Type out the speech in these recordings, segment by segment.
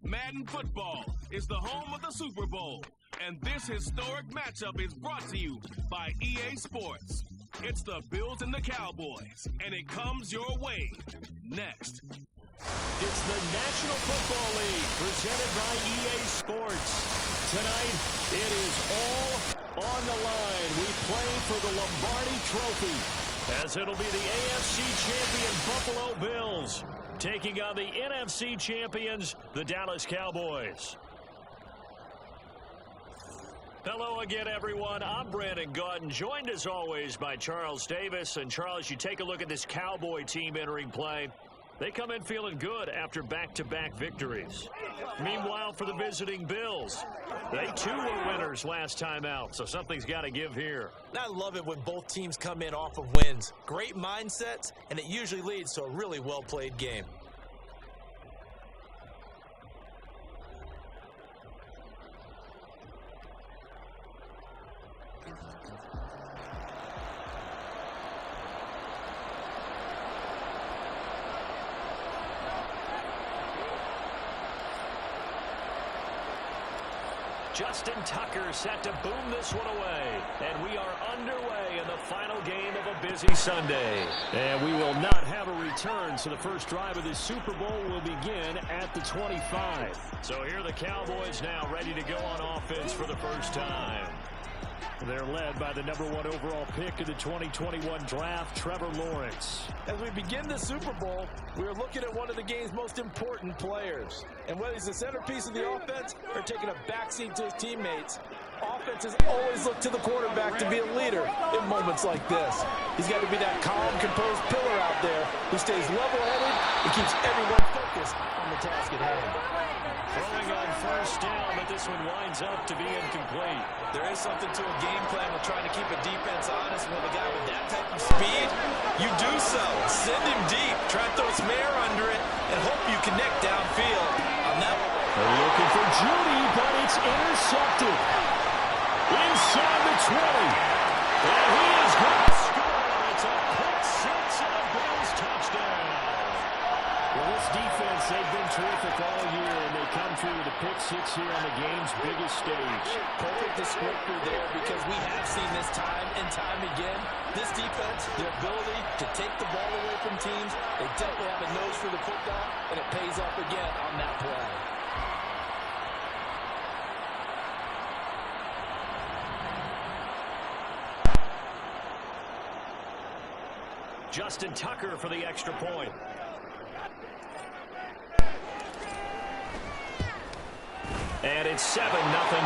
Madden Football is the home of the Super Bowl, and this historic matchup is brought to you by EA Sports. It's the Bills and the Cowboys, and it comes your way next. It's the National Football League presented by EA Sports. Tonight, it is all on the line. We play for the Lombardi Trophy, as it'll be the AFC champion Buffalo Bills taking on the NFC champions, the Dallas Cowboys. Hello again, everyone. I'm Brandon Gautin, joined as always by Charles Davis. And Charles, you take a look at this Cowboy team entering play. They come in feeling good after back-to-back victories. Meanwhile, for the visiting Bills, they too were winners last time out, so something's got to give here. I love it when both teams come in off of wins. Great mindsets, and it usually leads to a really well-played game. Justin Tucker set to boom this one away. And we are underway in the final game of a busy Sunday. And we will not have a return, so the first drive of this Super Bowl will begin at the 25. So here are the Cowboys now ready to go on offense for the first time. They're led by the #1 overall pick of the 2021 draft, Trevor Lawrence. As we begin the Super Bowl, we're looking at one of the game's most important players. And whether he's the centerpiece of the offense or taking a backseat to his teammates, offenses always look to the quarterback to be a leader in moments like this. He's got to be that calm, composed pillar out there who stays level-headed and keeps everyone focused on the task at hand. Throwing on first down, but this one winds up to be incomplete. There is something to a game plan with trying to keep a defense honest. With a guy with that type of speed, you do so. Send him deep, try to throw some air under it, and hope you connect downfield on that one. They're looking for Judy, but it's intercepted. Inside the 20. And he is going to score. It's a pick six and a Bills touchdown. Well, this defense, they've been terrific all year, and they come through with a pick six here on the game's biggest stage. Perfect descriptor there, because we have seen this time and time again. This defense, their ability to take the ball away from teams, they definitely have a nose for the football, and it pays off again on that play. Justin Tucker for the extra point. And it's 7-0 Buffalo.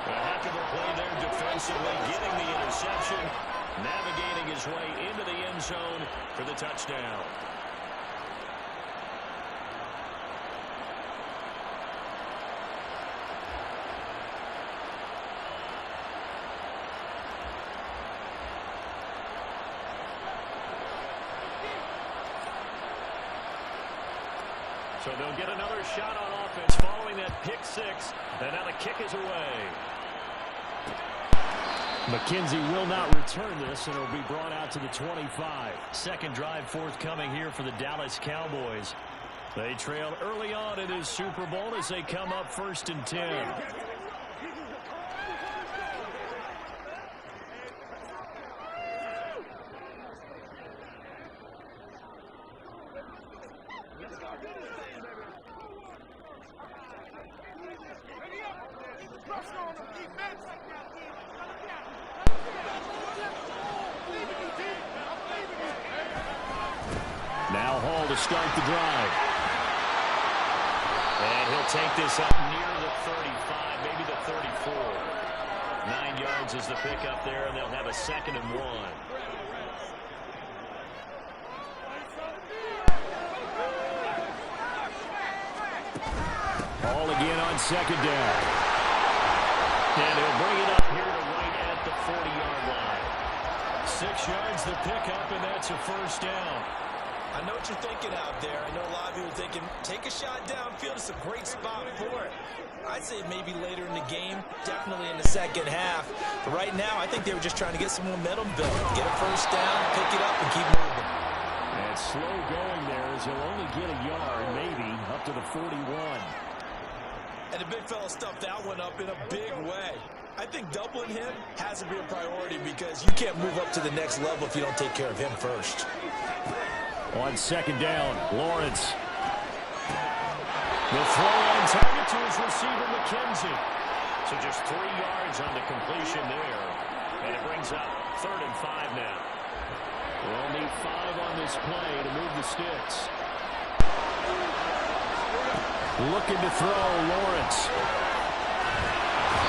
A heck of a play there defensively, getting the interception, navigating his way into the end zone for the touchdown. So they'll get another shot on offense following that pick six. And now the kick is away. McKenzie will not return this, and it'll be brought out to the 25. Second drive forthcoming here for the Dallas Cowboys. They trailed early on in his Super Bowl as they come up 1st and 10. Now Hall to start the drive. And he'll take this up near the 35, maybe the 34. 9 yards is the pickup there, and they'll have a 2nd and 1. Hall again on 2nd down. And he'll bring it up here to right at the 40-yard line. 6 yards the pickup, and that's a 1st down. I know what you're thinking out there. I know a lot of you are thinking, take a shot downfield. It's a great spot for it. I'd say maybe later in the game, definitely in the second half. But right now, I think they were just trying to get some momentum built. Get a first down, pick it up, and keep moving. And slow going there as he'll only get a yard, maybe, up to the 41. And the big fella stuffed that one up in a big way. I think doubling him has to be a priority because you can't move up to the next level if you don't take care of him first. On second down, Lawrence. The throw on target to his receiver, McKenzie. So just 3 yards on the completion there. And it brings up 3rd and 5 now. We'll need 5 on this play to move the sticks. Looking to throw, Lawrence.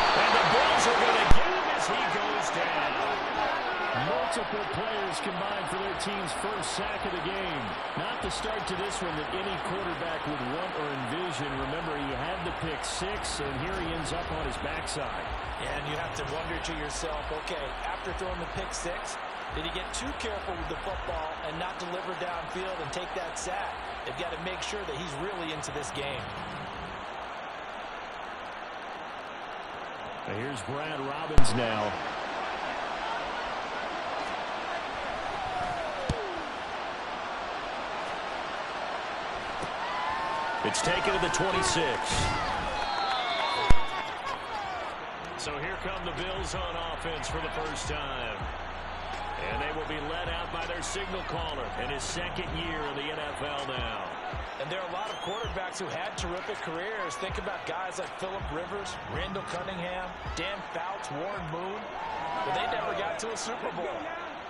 And the Bills are going to get him as he goes down. Multiple players combined for their team's first sack of the game. Not the start to this one that any quarterback would want or envision. Remember, he had the pick 6, and here he ends up on his backside. And you have to wonder to yourself, okay, after throwing the pick 6, did he get too careful with the football and not deliver downfield and take that sack? They've got to make sure that he's really into this game. Now here's Brad Robbins now. It's taken to the 26. So here come the Bills on offense for the first time. And they will be led out by their signal caller in his 2nd year in the NFL now. And there are a lot of quarterbacks who had terrific careers. Think about guys like Phillip Rivers, Randall Cunningham, Dan Fouts, Warren Moon. But they never got to a Super Bowl.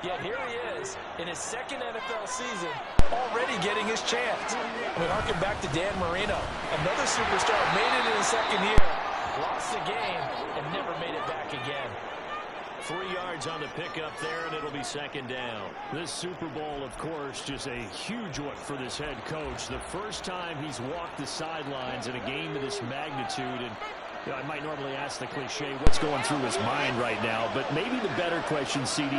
Yet here he is in his 2nd NFL season, already getting his chance. I mean, harken back to Dan Marino. Another superstar made it in his 2nd year, lost the game, and never made it back again. 3 yards on the pickup there, and it'll be 2nd down. This Super Bowl, of course, just a huge one for this head coach. The first time he's walked the sidelines in a game of this magnitude, and I might normally ask the cliche, what's going through his mind right now? But maybe the better question, CD,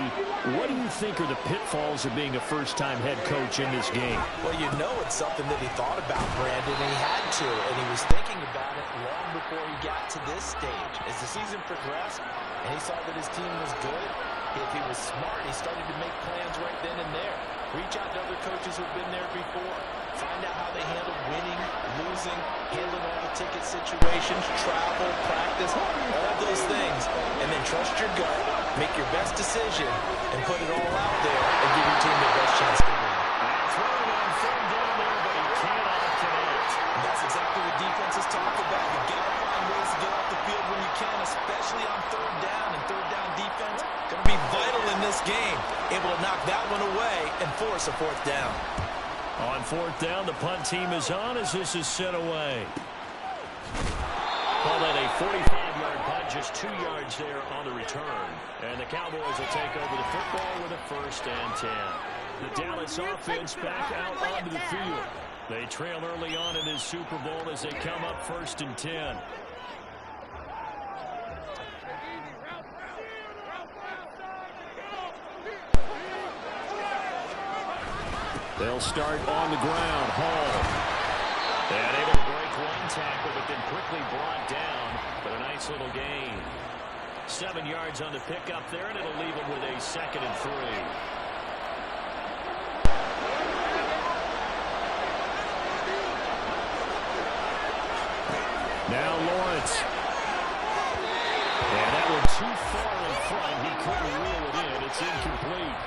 what do you think are the pitfalls of being a first-time head coach in this game? Well, you know it's something that he thought about, Brandon, and he had to, and he was thinking about it long before he got to this stage. As the season progressed, and he saw that his team was good, if he was smart, he started to make plans right then and there. Reach out to other coaches who've been there before. Find out how they handle winning, losing, handling all the ticket situations, travel, practice, all of those things. And then trust your gut, make your best decision, and put it all out there and give your team the best chance to win. Throwing on 3rd down there, but he cannot connect. And that's exactly what defenses talk about. You got to find ways to get off the field when you can, especially on 3rd down. And 3rd down defense going to be vital in this game. Able to knock that one away and force a 4th down. On 4th down, the punt team is on as this is sent away. Call that a 45-yard punt, just 2 yards there on the return. And the Cowboys will take over the football with a 1st and 10. The Dallas offense back out onto the field. They trail early on in this Super Bowl as they come up 1st and 10. They'll start on the ground. Hall. And able to break one tackle, but then quickly brought down. But a nice little gain. 7 yards on the pickup there, and it'll leave him with a 2nd and 3. Now Lawrence. And that one too far in front. He couldn't reel it in. It's incomplete.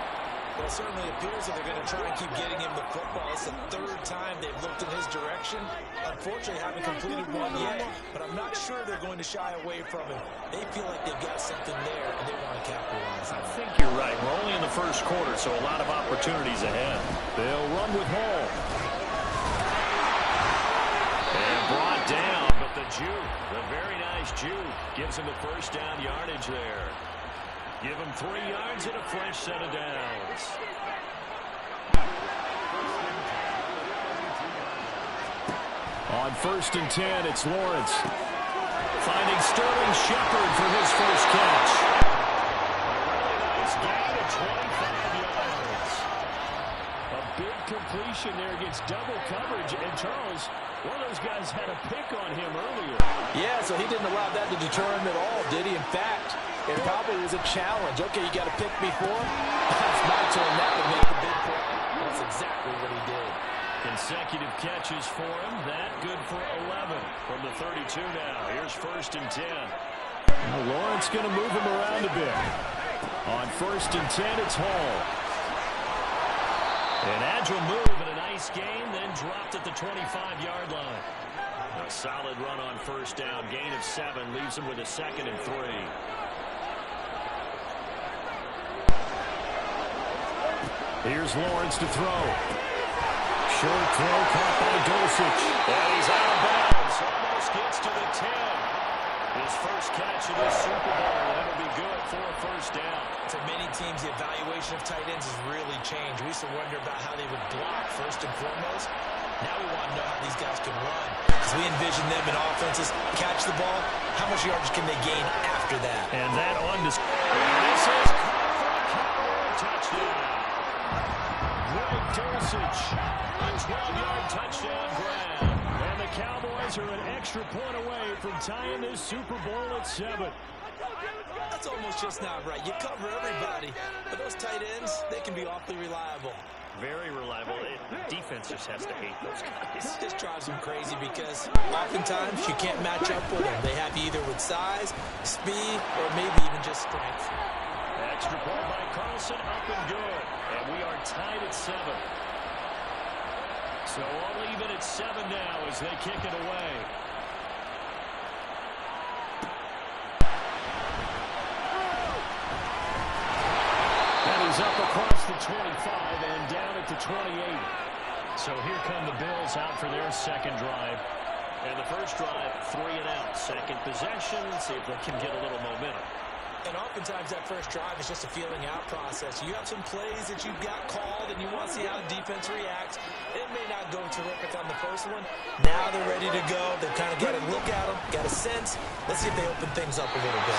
Well, it certainly appears that they're going to try and keep getting him the football. It's the 3rd time they've looked in his direction. Unfortunately, haven't completed one yet, but I'm not sure they're going to shy away from him. They feel like they've got something there, and they want to capitalize on it. I think you're right. We're only in the 1st quarter, so a lot of opportunities ahead. They'll run with Hall. And brought down, but the juke, the very nice juke, gives him the 1st down yardage there. Give him 3 yards and a fresh set of downs. On 1st and 10, it's Lawrence. Finding Sterling Shepard for his first catch. A really nice gain of 25 yards. A big incompletion there against double coverage. And Charles, one of those guys had a pick on him earlier. Yeah, so he didn't allow that to deter him at all, did he? In fact, it probably was a challenge. Okay, you got to pick me for him. It's not showing that would make a big play. That's exactly what he did. Consecutive catches for him. That good for 11 from the 32 now. Here's 1st and 10. Now Lawrence going to move him around a bit. On 1st and 10, it's Hall. An agile move and a nice gain, then dropped at the 25-yard line. A solid run on 1st down. Gain of 7 leaves him with a 2nd and 3. Here's Lawrence to throw. Short throw caught by Dulcich. And he's out of bounds. Almost gets to the 10. His first catch of this Super Bowl. That'll be good for a 1st down. For many teams, the evaluation of tight ends has really changed. We used to wonder about how they would block first and foremost. Now we want to know how these guys can run. Because we envision them in offenses catch the ball. How much yardage can they gain after that? And that on this is Cowboy touchdown. Greg Dulcich, a 12-yard touchdown grab. And the Cowboys are an extra point away from tying this Super Bowl at 7. That's almost just not right. You cover everybody. But those tight ends, they can be awfully reliable. Very reliable. Defense just has to hate those guys. This drives them crazy because oftentimes you can't match up with them. They have you either with size, speed, or maybe even just strength. Extra point by Carlson, up and good. And we are tied at 7. So all even at 7 now as they kick it away. And he's up across the 25 and down at the 28. So here come the Bills out for their 2nd drive. And the first drive, 3 and out. 2nd possession, see if they can get a little momentum. And oftentimes that first drive is just a feeling out process. You have some plays that you've got called and you want to see how the defense reacts. It may not go terrific on the first one. Now they're ready to go. They've kind of got to look at them, got a sense. Let's see if they open things up a little bit.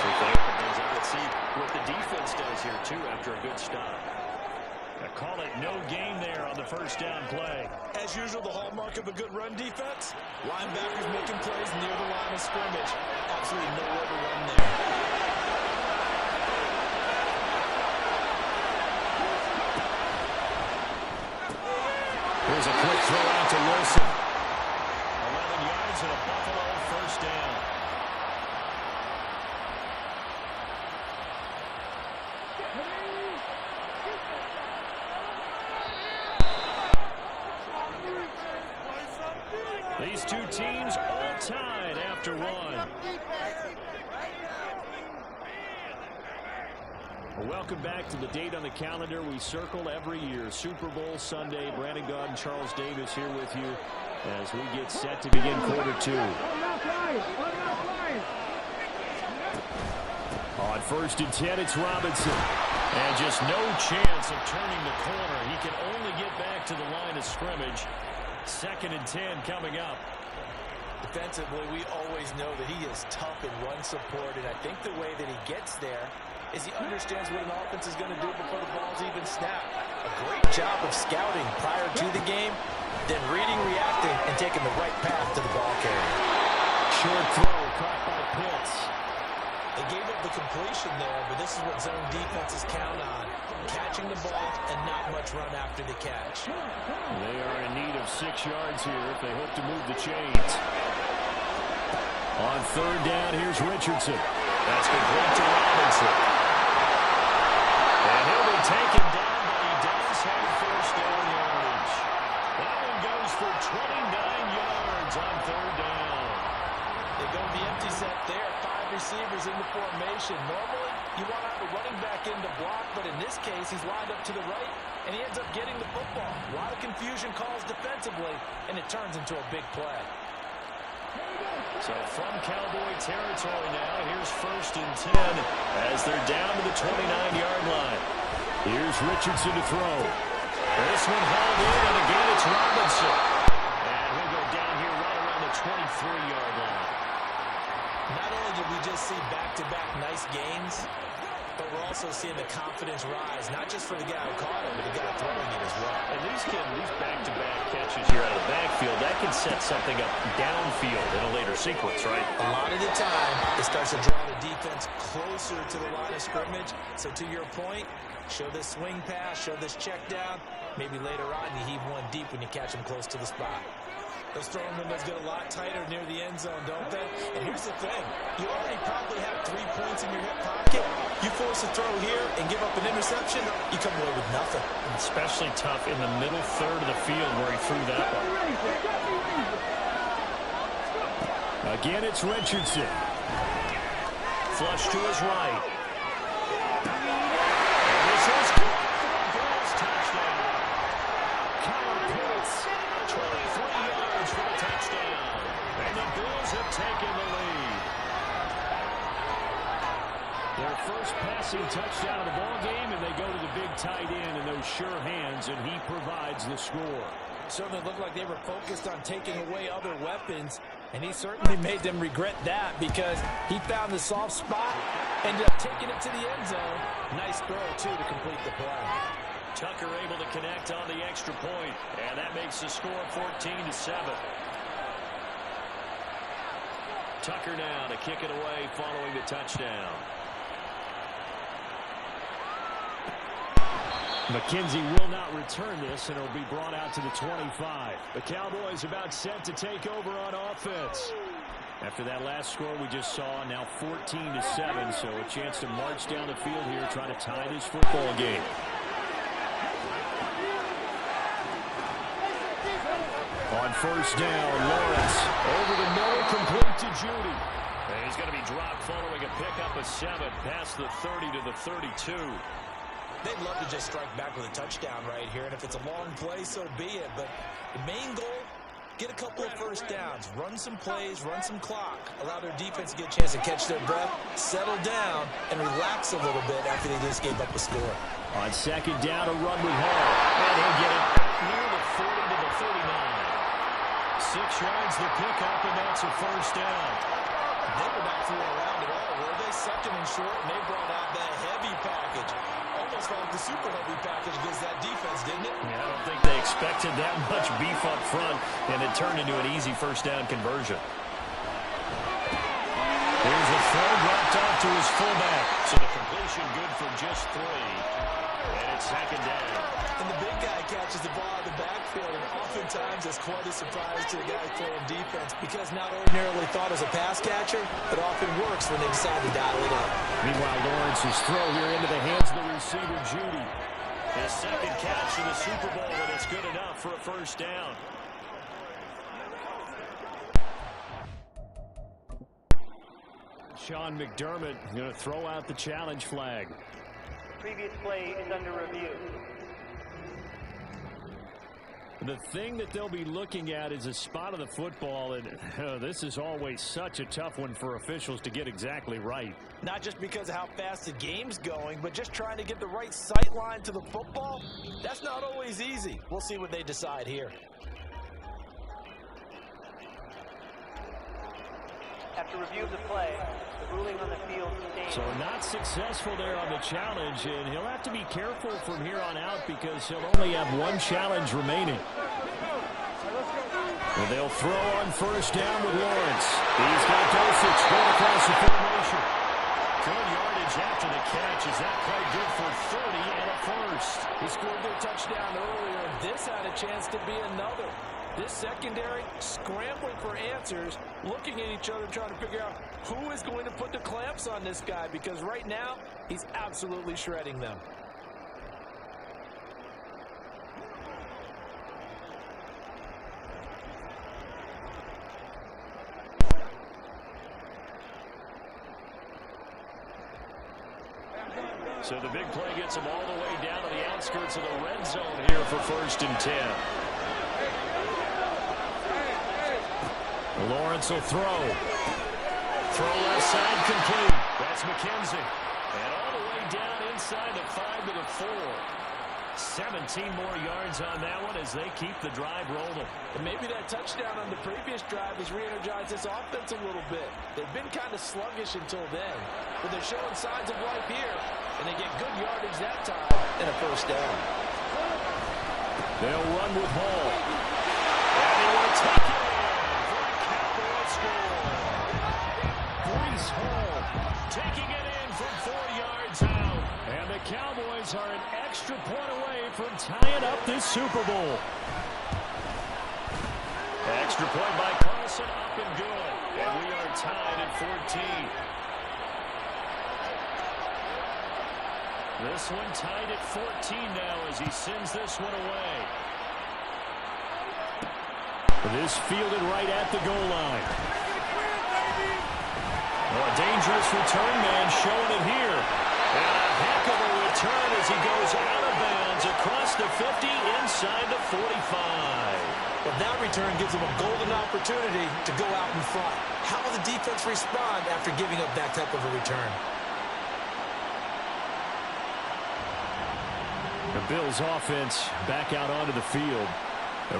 Let's see what the defense does here, too, after a good stop. I call it no gain there on the 1st down play. As usual, the hallmark of a good run defense, linebackers making plays near the line of scrimmage. Absolutely nowhere to run there. Here's a quick throw out to Wilson. 11 yards and a Buffalo 1st down. These two teams all tied after 1. Well, welcome back to the date on the calendar we circle every year. Super Bowl Sunday. Brandon Gaud and Charles Davis here with you as we get set to begin quarter 2. On 1st and 10, it's Robinson. And just no chance of turning the corner. He can only get back to the line of scrimmage. 2nd and 10 coming up. Defensively, we always know that he is tough in run support, and I think the way that he gets there is he understands what an offense is going to do before the ball's even snapped. A great job of scouting prior to the game, then reading, reacting, and taking the right path to the ball carrier. Short throw caught by Pitts. They gave up the completion there, but this is what zone defenses count on. Catching the ball and not much run after the catch. They are in need of 6 yards here if they hope to move the chains. On 3rd down, here's Richardson. That's complete to Robinson. And he'll be taken down, but he does have 1st down yardage. That one goes for 29 yards on 3rd down. They go to the empty set there. 5 receivers in the formation. Normally, you want to have a running back in to block, but in this case, he's lined up to the right, and he ends up getting the football. A lot of confusion calls defensively, and it turns into a big play. So from Cowboy territory now, here's 1st and 10 as they're down to the 29-yard line. Here's Richardson to throw. This one hauled in, and again it's Robinson. And he'll go down here right around the 23-yard line. Not only did we just see back-to-back nice gains, but we're also seeing the confidence rise, not just for the guy who caught it, but the guy throwing it as well. And these back-to-back catches here out of the backfield, that can set something up downfield in a later sequence, right? A lot of the time, it starts to draw the defense closer to the line of scrimmage. So to your point, show this swing pass, show this check down. Maybe later on you heave one deep when you catch them close to the spot. Those throwing windows get a lot tighter near the end zone, don't they? And here's the thing. You already probably have 3 points in your hip pocket. You force a throw here and give up an interception, you come away with nothing. Especially tough in the middle third of the field where he threw that one. Again, it's Richardson. Flush to his right. And this is good. Bills touchdown. Kyle Pitts, 23 yards for the touchdown. And the Bills have taken the lead. Their first passing touchdown of the ball game, and they go to the big tight end in those sure hands, and he provides the score. Certainly looked like they were focused on taking away other weapons, and he certainly made them regret that because he found the soft spot, ended up taking it to the end zone. Nice throw, too, to complete the play. Tucker able to connect on the extra point, and that makes the score 14-7. Tucker now to kick it away following the touchdown. McKenzie will not return this, and it'll be brought out to the 25. The Cowboys about set to take over on offense. After that last score we just saw, now 14-7, so a chance to march down the field here, trying to tie this football game. On first down, Lawrence over the middle, complete to Judy. And he's going to be dropped following a pickup of 7 past the 30 to the 32. They'd love to just strike back with a touchdown right here, and if it's a long play, so be it. But the main goal, get a couple of first downs, run some plays, run some clock, allow their defense to get a chance to catch their breath, settle down, and relax a little bit after they just gave up a score. On second down, a run with Hall, and he'll get it near the 40 to the 39. 6 yards the pickup, and that's a first down. They were not fooling around at all, were they? Second and short, and they brought out that heavy package. Almost like the super heavy package against that defense, didn't it? Yeah, I don't think they expected that much beef up front, and it turned into an easy first down conversion. Here's a throw dropped off to his fullback. So the completion good for just 3. And it's second down. And the big guy catches the ball out of the backfield, and oftentimes it's quite a surprise to the guy playing defense because not ordinarily thought as a pass catcher, but often works when they decide to dial it up. Meanwhile, Lawrence's throw here into the hands of the receiver, Judy. His second catch in the Super Bowl, and it's good enough for a first down. Sean McDermott going to throw out the challenge flag. Previous play is under review. The thing that they'll be looking at is a spot of the football, and this is always such a tough one for officials to get exactly right. Not just because of how fast the game's going, but just trying to get the right sight line to the football. That's not always easy. We'll see what they decide here. After review of the play, the ruling on the field stands. So not successful there on the challenge, and he'll have to be careful from here on out because he'll only have 1 challenge remaining. And they'll throw on first down with Lawrence. He's got Dosich going across the formation. Good yardage after the catch. Is that play good for 30 and a first? He scored their touchdown earlier, and this had a chance to be another. This secondary scrambling for answers, looking at each other, trying to figure out who is going to put the clamps on this guy, because right now, he's absolutely shredding them. So the big play gets him all the way down to the outskirts of the red zone here for first and 10. Lawrence will throw. Throw left side complete. That's McKenzie. And all the way down inside the 5 to the 4. 17 more yards on that one as they keep the drive rolling. And maybe that touchdown on the previous drive has re-energized this offense a little bit. They've been kind of sluggish until then, but they're showing signs of life here, and they get good yardage that time and a first down. They'll run with Hall. And he will take it in for a Cowboy score. Breece Hall taking it in from 4 yards out. And the Cowboys are an extra point away from tying up this Super Bowl. Extra point by Carson, up and good. And we are tied at 14. This one tied at 14 now as he sends this one away. This fielded right at the goal line. Oh, a dangerous return man showing it here. And a heck of a return as he goes out of bounds across the 50 inside the 45. But that return gives them a golden opportunity to go out in front. How will the defense respond after giving up that type of a return? The Bills offense back out onto the field.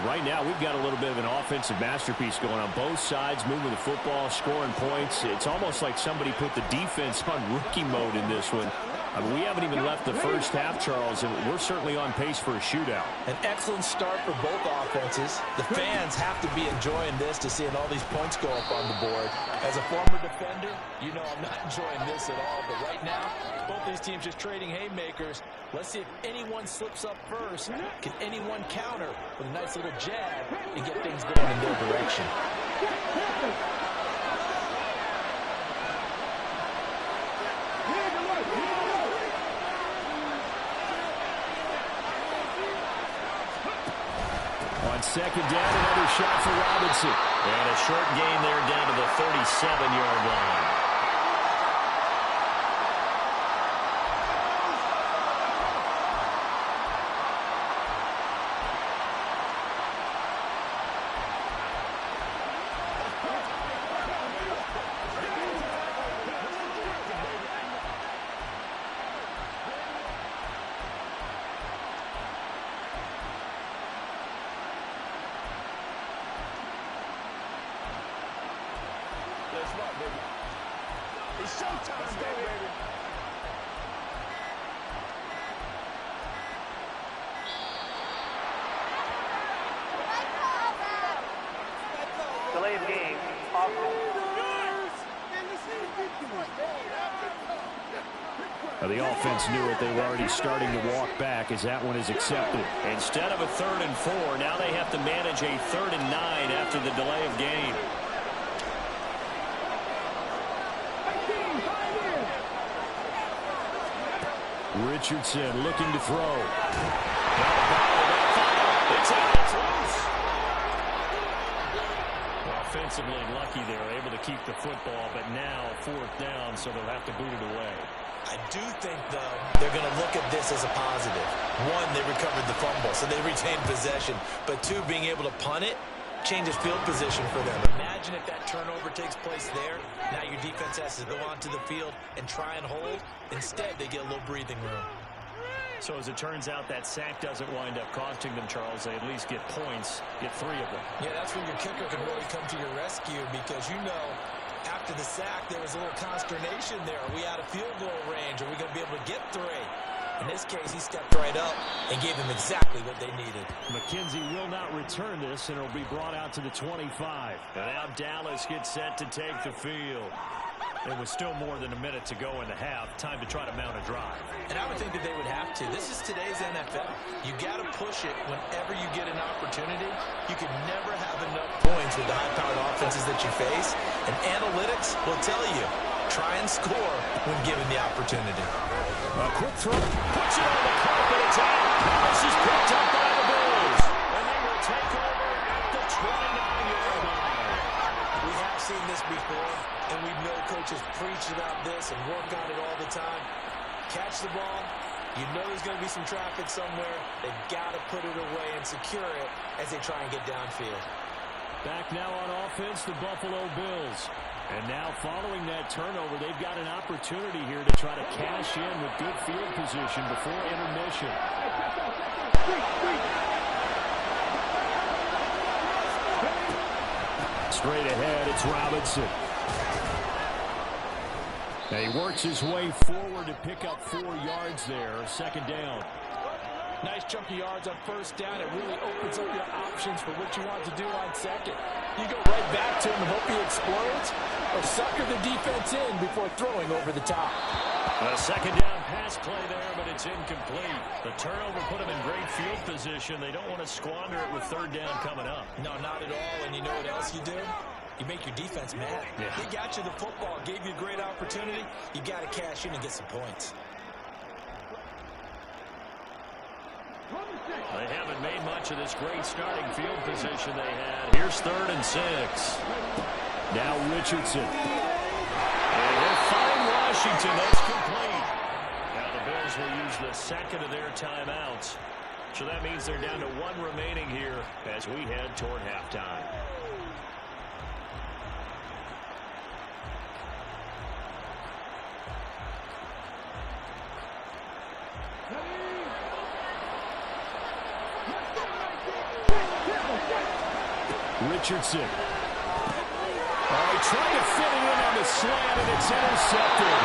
Right now, we've got a little bit of an offensive masterpiece going on both sides, moving the football, scoring points. It's almost like somebody put the defense on rookie mode in this one. I mean, we haven't even left the first half, Charles, and we're certainly on pace for a shootout. An excellent start for both offenses. The fans have to be enjoying this to seeing all these points go up on the board. As a former defender, you know I'm not enjoying this at all. But right now, both these teams just trading haymakers. Let's see if anyone slips up first. Can anyone counter with a nice little jab and get things going in their direction? On second down, another shot for Robinson. And a short gain there down to the 37-yard line. It's showtime, baby. Delay of game. The offense knew it. They were already starting to walk back as that one is accepted. Instead of a 3rd and 4, now they have to manage a 3rd and 9 after the delay of game. Richardson looking to throw. It's out. It's loose. Offensively lucky they were able to keep the football, but now 4th down, so they'll have to boot it away. I do think, though, they're going to look at this as a positive. One, they recovered the fumble, so they retained possession. But two, being able to punt it changes field position for them. Imagine if that turnover takes place there. Now your defense has to go onto the field and try and hold. Instead, they get a little breathing room. So as it turns out, that sack doesn't wind up costing them, Charles. They at least get points, get 3 of them. Yeah, that's when your kicker can really come to your rescue because, you know, after the sack, there was a little consternation there. Are we out of field goal range? Are we going to be able to get 3? In this case, he stepped right up and gave them exactly what they needed. McKenzie will not return this, and it'll be brought out to the 25. And now Dallas gets set to take the field. There was still more than a minute to go in the half. Time to try to mount a drive. And I would think that they would have to. This is today's NFL. You got to push it whenever you get an opportunity. You can never have enough points with the high-powered offenses that you face. And analytics will tell you, try and score when given the opportunity. A quick throw. Puts it on the carpet. It's out. This is picked up by the Bills. And they will take over at the 29-yard line. We have seen this before, and we know coaches preach about this and work on it all the time. Catch the ball. You know there's going to be some traffic somewhere. They've got to put it away and secure it as they try and get downfield. Back now on offense, the Buffalo Bills. And now following that turnover, they've got an opportunity here to try to cash in with good field position before intermission. Straight ahead, it's Robinson. And he works his way forward to pick up 4 yards there, second down. Nice chunky yards on first down. It really opens up your options for what you want to do on second. You go right back to him and hope he explodes, or sucker the defense in before throwing over the top. A second down pass play there, but it's incomplete. The turnover put them in great field position. They don't want to squander it with third down coming up. No, not at all. And you know what else you do? You make your defense mad. Yeah. They got you the football, gave you a great opportunity. You got to cash in and get some points. They haven't made much of this great starting field position they had. Here's 3rd and 6. Now Richardson. And they'll find Washington. That's complete. Now the Bills will use the second of their timeouts. So that means they're down to 1 remaining here as we head toward halftime. Richardson. Trying to fit it in on the slant, and it's intercepted.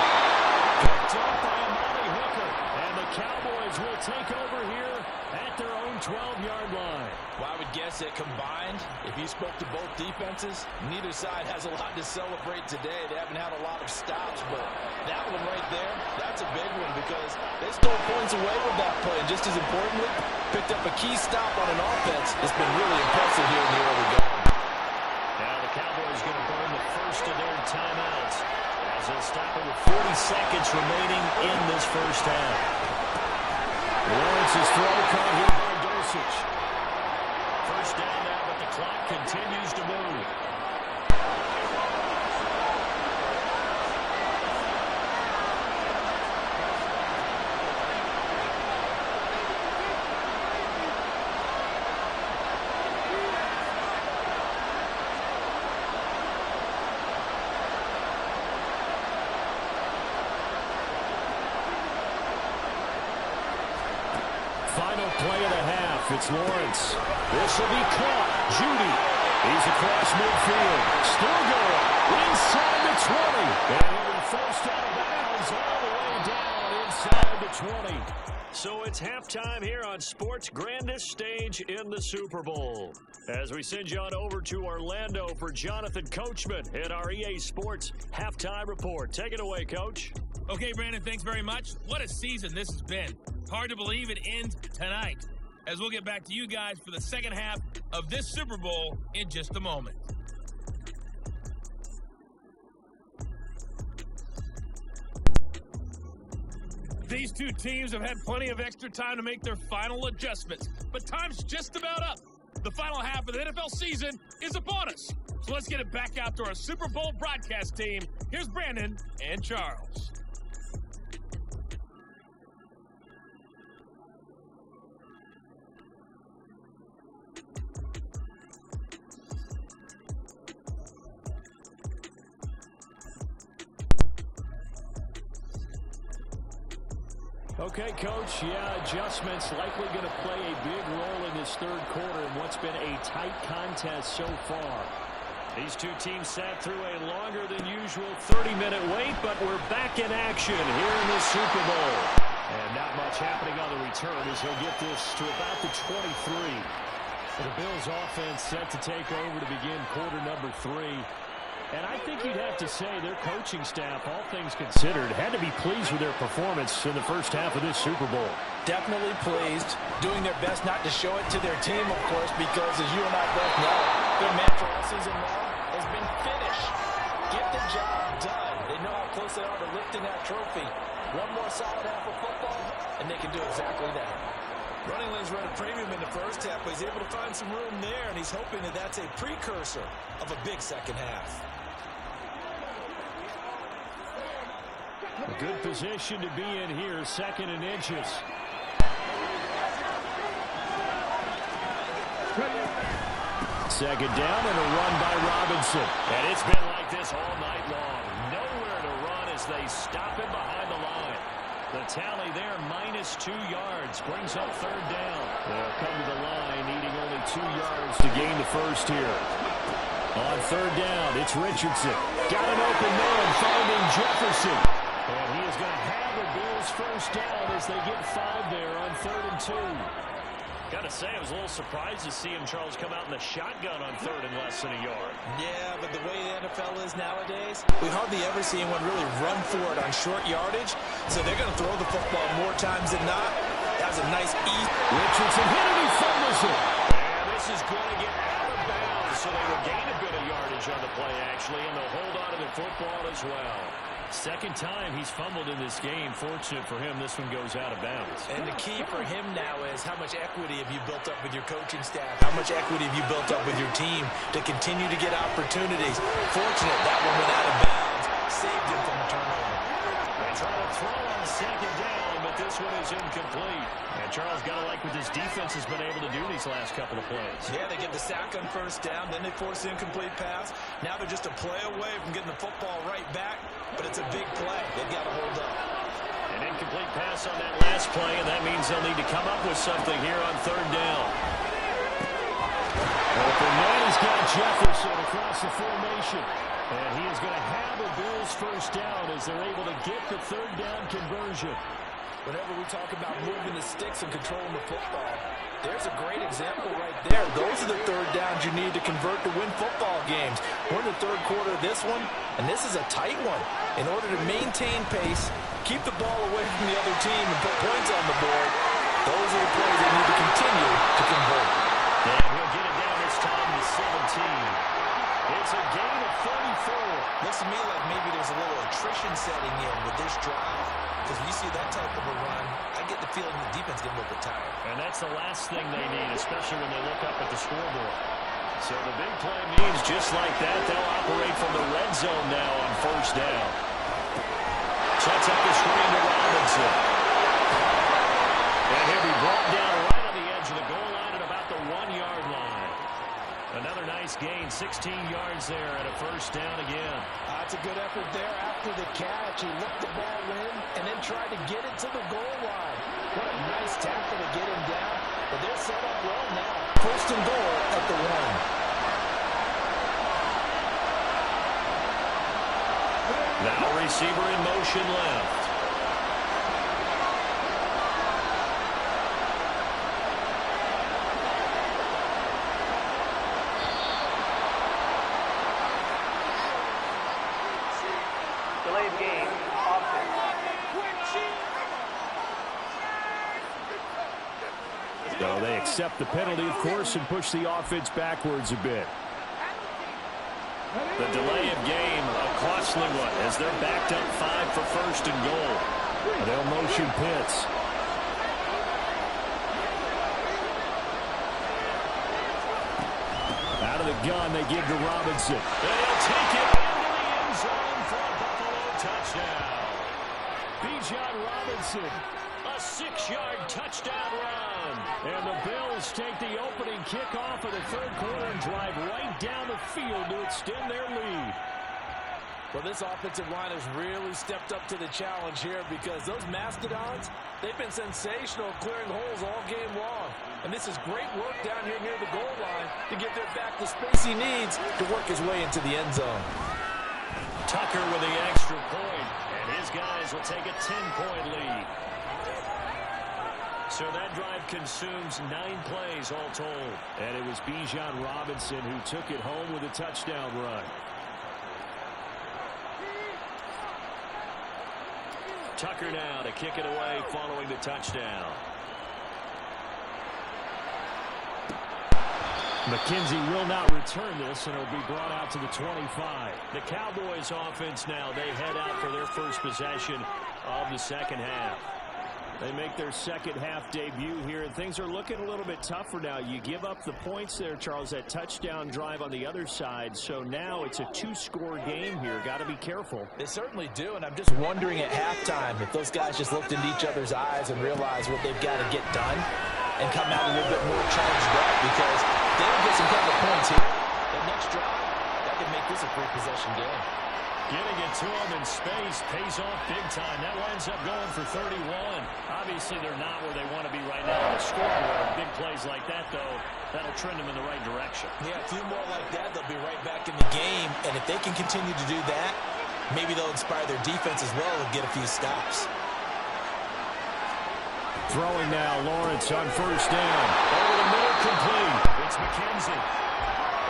Picked up by Amari Hooker. And the Cowboys will take over here at their own 12-yard line. Well, I would guess that combined, if you spoke to both defenses, neither side has a lot to celebrate today. They haven't had a lot of stops, but that one right there, that's a big one because they stole points away with that play. And just as importantly, picked up a key stop on an offense that's been really impressive here in the early going. Now the Cowboys going to burn the first of their timeouts as they'll stop it with 40 seconds remaining in this first half. Lawrence's throw caught here by Dulcich. First down now, but the clock continues to move. Final play of the half. It's Lawrence. This will be caught. Judy. He's across midfield. Still going. Inside the 20. And he will forced out of bounds all the way down inside the 20. So it's halftime here on sports' grandest stage in the Super Bowl. As we send you on over to Orlando for Jonathan Coachman in our EA Sports Halftime Report. Take it away, Coach. Okay, Brandon, thanks very much. What a season this has been. Hard to believe it ends tonight, as we'll get back to you guys for the second half of this Super Bowl in just a moment. These two teams have had plenty of extra time to make their final adjustments, but time's just about up. The final half of the NFL season is upon us. So let's get it back out to our Super Bowl broadcast team. Here's Brandon and Charles. Okay, Coach, yeah, adjustments likely going to play a big role in this third quarter in what's been a tight contest so far. These two teams sat through a longer than usual 30-minute wait, but we're back in action here in the Super Bowl. And not much happening on the return as he'll get this to about the 23. The Bills offense set to take over to begin quarter number 3. And I think you'd have to say their coaching staff, all things considered, had to be pleased with their performance in the first half of this Super Bowl. Definitely pleased, doing their best not to show it to their team, of course, because as you and I both know, their mantra all season long has been finish. Get the job done. They know how close they are to lifting that trophy. One more solid half of football, and they can do exactly that. Running lanes run a premium in the first half, but he's able to find some room there, and he's hoping that that's a precursor of a big second half. A good position to be in here, 2nd and inches. second down and a run by Robinson. And it's been like this all night long. Nowhere to run as they stop him behind the line. The tally there, -2 yards, brings up third down. They'll come to the line, needing only 2 yards to gain the first here. On third down, it's Richardson. Got an open man, finding Jefferson. And he is going to have the Bills first down as they get 5 there on 3rd and 2. Got to say, I was a little surprised to see him, Charles, come out in the shotgun on 3rd and less than a yard. Yeah, but the way the NFL is nowadays, we hardly ever see anyone really run for it on short yardage. So they're going to throw the football more times than not. That was a nice ease. Richardson hit it, he fumbles it. And this is going to get out of bounds, so they will gain a bit of yardage on the play, actually, and they'll hold on to the football as well. Second time he's fumbled in this game. Fortunate for him, this one goes out of bounds. And the key for him now is how much equity have you built up with your coaching staff? How much equity have you built up with your team to continue to get opportunities? Fortunate that one went out of bounds, saved him from a turnover. They try to throw on second down, but this one is incomplete. And Charles, got to like what this defense has been able to do these last couple of plays. Yeah, they get the sack on first down, then they force the incomplete pass. Now they're just a play away from getting the football right back, but it's a big play. They've got to hold up. An incomplete pass on that last play, and that means they'll need to come up with something here on third down. Open man has got Jefferson across the formation. And he is going to have the Bills first down as they're able to get the third down conversion. Whenever we talk about moving the sticks and controlling the football, there's a great example right there. Those are the third downs you need to convert to win football games. We're in the third quarter of this one, and this is a tight one. In order to maintain pace, keep the ball away from the other team, and put points on the board, those are the plays they need to continue to convert. And we'll get it down this time to 17. It's a gain of 34. Looks to me like maybe there's a little attrition setting in with this drive. Because when you see that type of a run, I get the feeling the defense getting a little bit tired. And that's the last thing they need, especially when they look up at the scoreboard. So the big play means just like that, they'll operate from the red zone now on first down. Sets up the screen to Robinson. And he'll be brought down right on the edge of the goal line at about the 1-yard line. Another nice gain, 16 yards there and a first down again. That's a good effort there after the catch. He looked the ball in and then tried to get it to the goal line. What a nice tackle to get him down. But they're set up well now. First and goal at the 1. Now receiver in motion left. Delayed game, offense. So they accept the penalty, of course, and push the offense backwards a bit. The delay of game, a costly one, as they're backed up 5 for first and goal. They'll motion Pitts. Out of the gun, they give to Robinson. And he'll take it into the end zone for a Buffalo touchdown. Bijan Robinson, a 6-yard touchdown run. And the Bills take the opening kickoff of the third quarter and drive right down the field to extend their lead. Well, this offensive line has really stepped up to the challenge here because those Mastodons, they've been sensational clearing holes all game long. And this is great work down here near the goal line to get their back the space he needs to work his way into the end zone. Tucker with the extra point, and his guys will take a 10-point lead. So that drive consumes 9 plays all told. And it was Bijan Robinson who took it home with a touchdown run. Tucker now to kick it away following the touchdown. McKenzie will not return this, and it'll be brought out to the 25. The Cowboys offense now, they head out for their first possession of the second half. They make their second half debut here, and things are looking a little bit tougher now. You give up the points there, Charles, that touchdown drive on the other side. So now it's a 2-score game here. Got to be careful. They certainly do, and I'm just wondering at halftime if those guys just looked into each other's eyes and realized what they've got to get done and come out a little bit more charged up, because they don't get some kind of points here, the next drive, that could make this a free possession game. Getting it to him in space pays off big time. That winds up going for 31. Obviously, they're not where they want to be right now on the scoreboard. Big plays like that, though, that'll trend them in the right direction. Yeah, a few more like that, they'll be right back in the game. And if they can continue to do that, maybe they'll inspire their defense as well and get a few stops. Throwing now, Lawrence on first down. Over the middle, complete. It's McKenzie.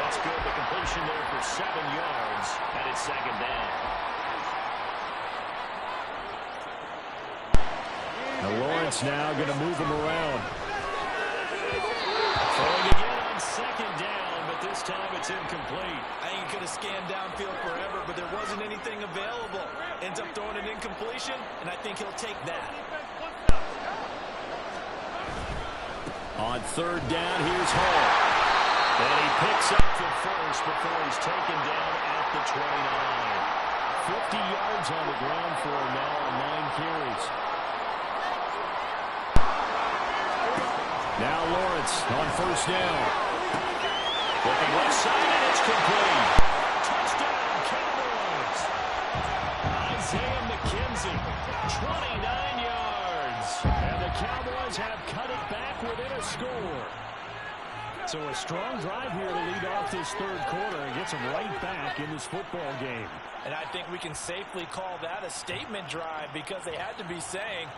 That's good. The completion there for 7 yards, and it's second down. Now Lawrence now going to move him around. Throwing again on second down, but this time it's incomplete. I think he could have scanned downfield forever, but there wasn't anything available. Ends up throwing an incompletion, and I think he'll take that. On third down, here's Hall. And he picks up the first before he's taken down at the 29. 50 yards on the ground for him now on 9 carries. Now Lawrence on first down. Looking left side, and it's complete. Touchdown, Cowboys. Isaiah McKenzie, 29 yards. And the Cowboys have cut it back within a score. So a strong drive here to lead off this third quarter and gets them right back in this football game. And I think we can safely call that a statement drive because they had to be saying,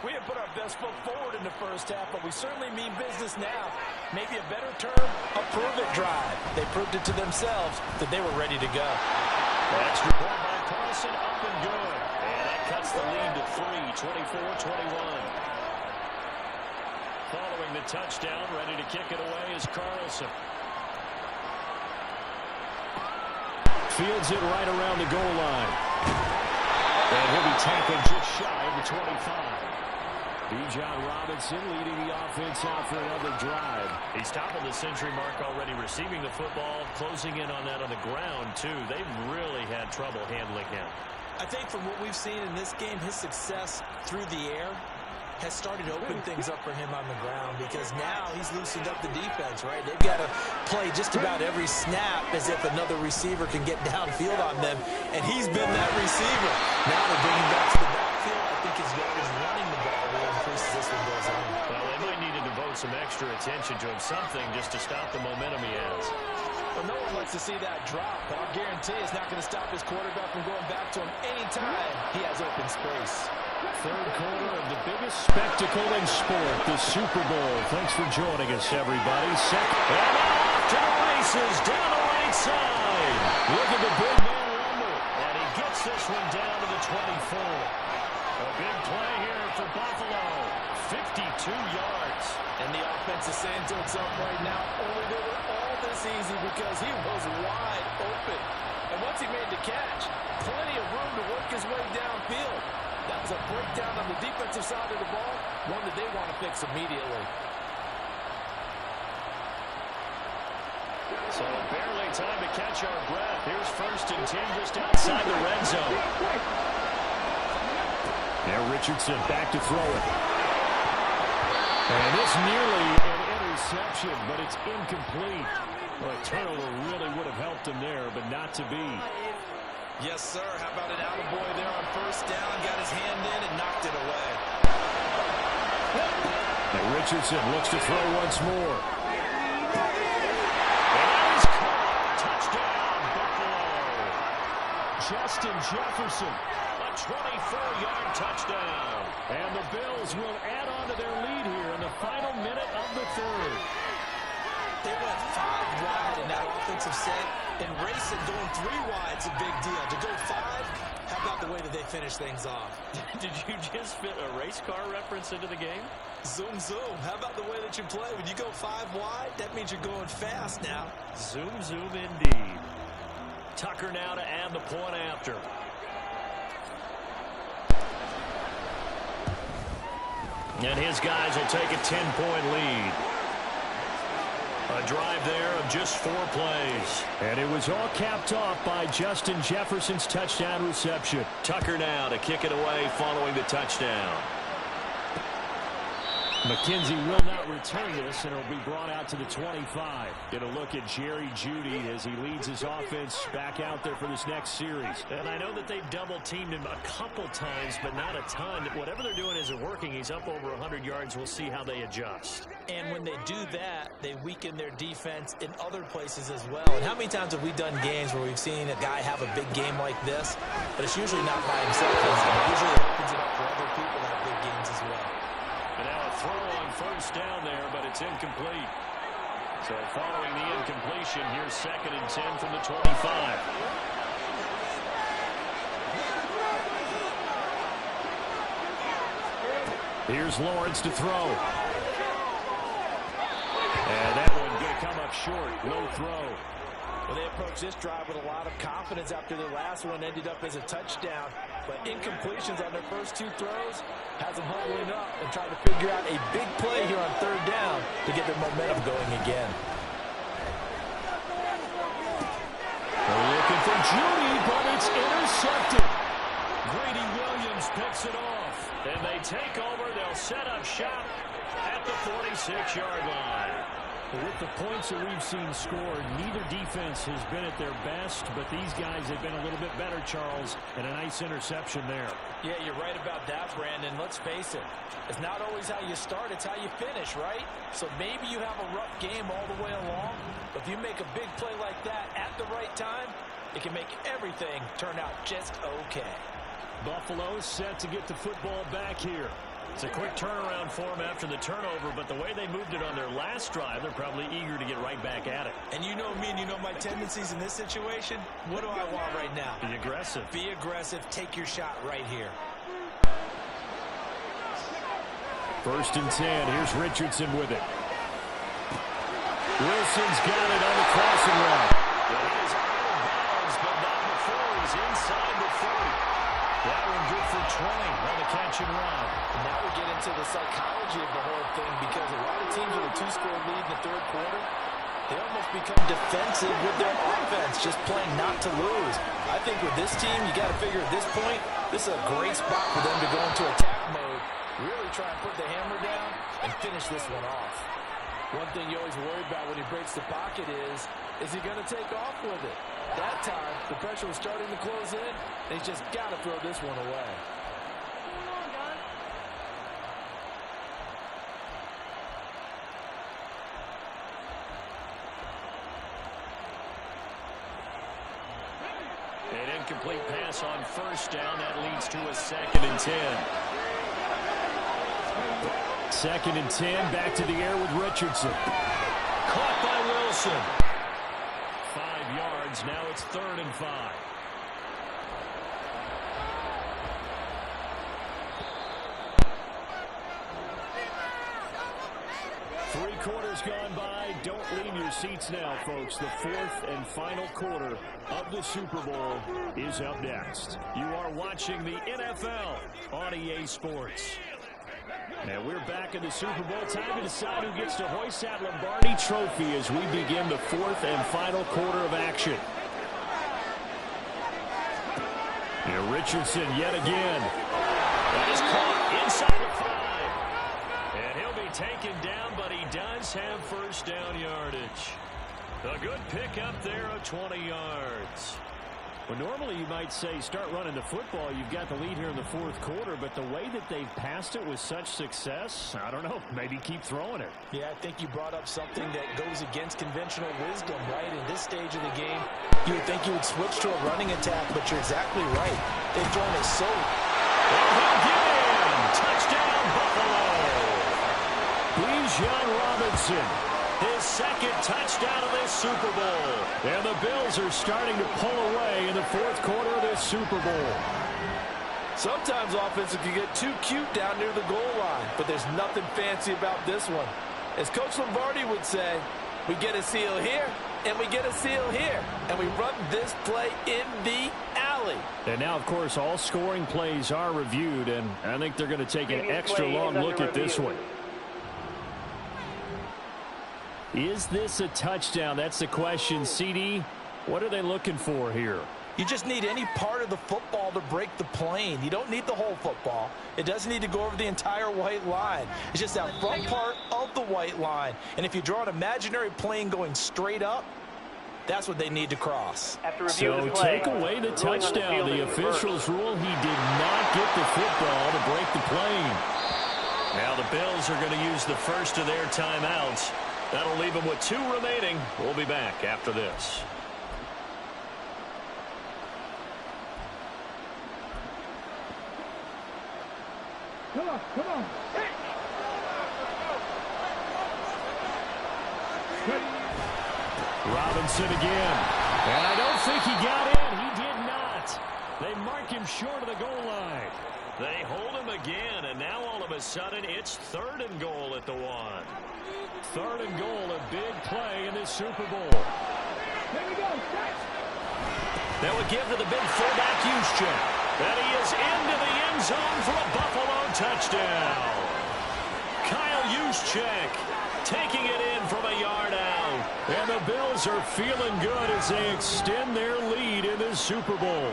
we have put our best foot forward in the first half, but we certainly mean business now. Maybe a better term, a prove-it drive. They proved it to themselves that they were ready to go. Extra point by Carlson, up and good. And that cuts the lead to 3, 24-21. Following the touchdown, ready to kick it away is Carlson. Fields it right around the goal line. And he'll be tackled just shy of the 25. Bijan Robinson leading the offense out for another drive. He's toppled the century mark already, receiving the football, closing in on that on the ground, too. They've really had trouble handling him. I think from what we've seen in this game, his success through the air has started to open things up for him on the ground because now he's loosened up the defense, right? They've got to play just about every snap as if another receiver can get downfield on them, and he's been that receiver. Now they're bringing back to the backfield. I think his yardage running the ball will increase as this one goes on. Well, they might need to devote some extra attention to him, something just to stop the momentum he has. Well, no one likes to see that drop, but I guarantee it's not going to stop his quarterback from going back to him anytime he has open space. Third quarter of the biggest spectacle in sport, the Super Bowl. Thanks for joining us, everybody. Second, and off to the races, down the right side. Look at the big man rumble, and he gets this one down to the 24. A big play here for Buffalo, 52 yards. And the offense is saying to itself right now, only they were all this easy because he was wide open. And once he made the catch, plenty of room to work his way downfield. That was a breakdown on the defensive side of the ball, one that they want to fix immediately. So barely time to catch our breath. Here's 1st and 10 just outside the red zone. Now Richardson back to throw it. And this nearly an interception, but it's incomplete. Well, a turnover really would have helped him there, but not to be. Yes, sir. How about an attaboy there on first down? Got his hand in and knocked it away. And Richardson looks to throw once more. And that is caught. Touchdown, Buffalo. Justin Jefferson, a 24-yard touchdown. And the Bills will add on to their lead here in the final minute of the third. They went 5 wide in that offensive set, and racing going 3 wide's a big deal. To go 5, how about the way that they finish things off? Did you just fit a race car reference into the game? Zoom, zoom. How about the way that you play? When you go 5 wide, that means you're going fast now. Zoom, zoom indeed. Tucker now to add the point after. And his guys will take a 10-point lead. A drive there of just 4 plays. And it was all capped off by Justin Jefferson's touchdown reception. Tucker now to kick it away following the touchdown. McKenzie will not return this, and it'll be brought out to the 25. Gonna look at Jerry Jeudy as he leads his offense back out there for this next series. And I know that they've double-teamed him a couple times, but not a ton. Whatever they're doing isn't working. He's up over 100 yards. We'll see how they adjust. And when they do that, they weaken their defense in other places as well. And how many times have we done games where we've seen a guy have a big game like this, but it's usually not by himself. It usually opens it up for other people to have big games as well. And now a throw on first down there, but it's incomplete. So following the incompletion, here's 2nd and 10 from the 25. Here's Lawrence to throw. And that one going to come up short. Low throw. Well, they approached this drive with a lot of confidence after their last one ended up as a touchdown. But incompletions on their first 2 throws has them huddling up and trying to figure out a big play here on 3rd down to get their momentum going again. They're looking for Jeudy, but it's intercepted. Grady Williams picks it off. And they take over. They'll set up shop at the 46-yard line. With the points that we've seen scored, neither defense has been at their best, but these guys have been a little bit better, Charles, and a nice interception there. Yeah, you're right about that, Brandon. Let's face it. It's not always how you start, it's how you finish, right? So maybe you have a rough game all the way along, but if you make a big play like that at the right time, it can make everything turn out just okay. Buffalo set to get the football back here. It's a quick turnaround for them after the turnover, but the way they moved it on their last drive, they're probably eager to get right back at it. And you know me and you know my tendencies in this situation. What do I want right now? Be aggressive. Be aggressive. Take your shot right here. 1st and 10. Here's Richardson with it. Wilson's got it on the crossing route. Well, he is out of bounds, but not before he's inside the 30. That one good for 20 on the catch and run. And now we get into the psychology of the whole thing, because a lot of teams with a 2-score lead in the 3rd quarter, they almost become defensive with their offense, just playing not to lose. I think with this team, you got to figure at this point, this is a great spot for them to go into attack mode, really try and put the hammer down and finish this one off. One thing you always worry about when he breaks the pocket is he going to take off with it? That time, the pressure was starting to close in, and he's just got to throw this one away. An incomplete pass on first down. That leads to a 2nd and 10. 2nd and 10, back to the air with Richardson. Caught by Wilson. 5 yards. Now it's 3rd and 5. Three quarters gone by. Don't leave your seats now, folks. The 4th and final quarter of the Super Bowl is up next. You are watching the NFL on EA Sports. And we're back in the Super Bowl. Time to decide who gets to hoist that Lombardi Trophy as we begin the 4th and final quarter of action. And Richardson yet again. That is caught inside the 5. And he'll be taken down, but he does have first down yardage. A good pickup there of 20 yards. Well, normally you might say start running the football. You've got the lead here in the 4th quarter, but the way that they've passed it with such success, I don't know, maybe keep throwing it. Yeah, I think you brought up something that goes against conventional wisdom, right? In this stage of the game, you would think you would switch to a running attack, but you're exactly right. They've thrown it so... And he'll get in! Touchdown, Buffalo! Bijan Robinson. His 2nd touchdown of this Super Bowl. And the Bills are starting to pull away in the 4th quarter of this Super Bowl. Sometimes offenses can get too cute down near the goal line, but there's nothing fancy about this one. As Coach Lombardi would say, we get a seal here, and we get a seal here, and we run this play in the alley. And now, of course, all scoring plays are reviewed, and I think they're going to take an extra long look at this one. Is this a touchdown? That's the question. CD, what are they looking for here? You just need any part of the football to break the plane. You don't need the whole football. It doesn't need to go over the entire white line. It's just that front part of the white line. And if you draw an imaginary plane going straight up, that's what they need to cross. So take away the touchdown. The officials rule he did not get the football to break the plane. Now the Bills are going to use the first of their timeouts. That'll leave them with 2 remaining. We'll be back after this. Come on, come on. Hey. Robinson again. And I don't think he got in. He did not. They mark him short of the goal line. They hold him again, and now all of a sudden it's 3rd and goal at the 1. 3rd and goal, a big play in this Super Bowl. Here we go. That would give to the big fullback Juszczyk. And he is into the end zone for a Buffalo touchdown. Kyle Juszczyk taking it in from a yard out. And the Bills are feeling good as they extend their lead in this Super Bowl.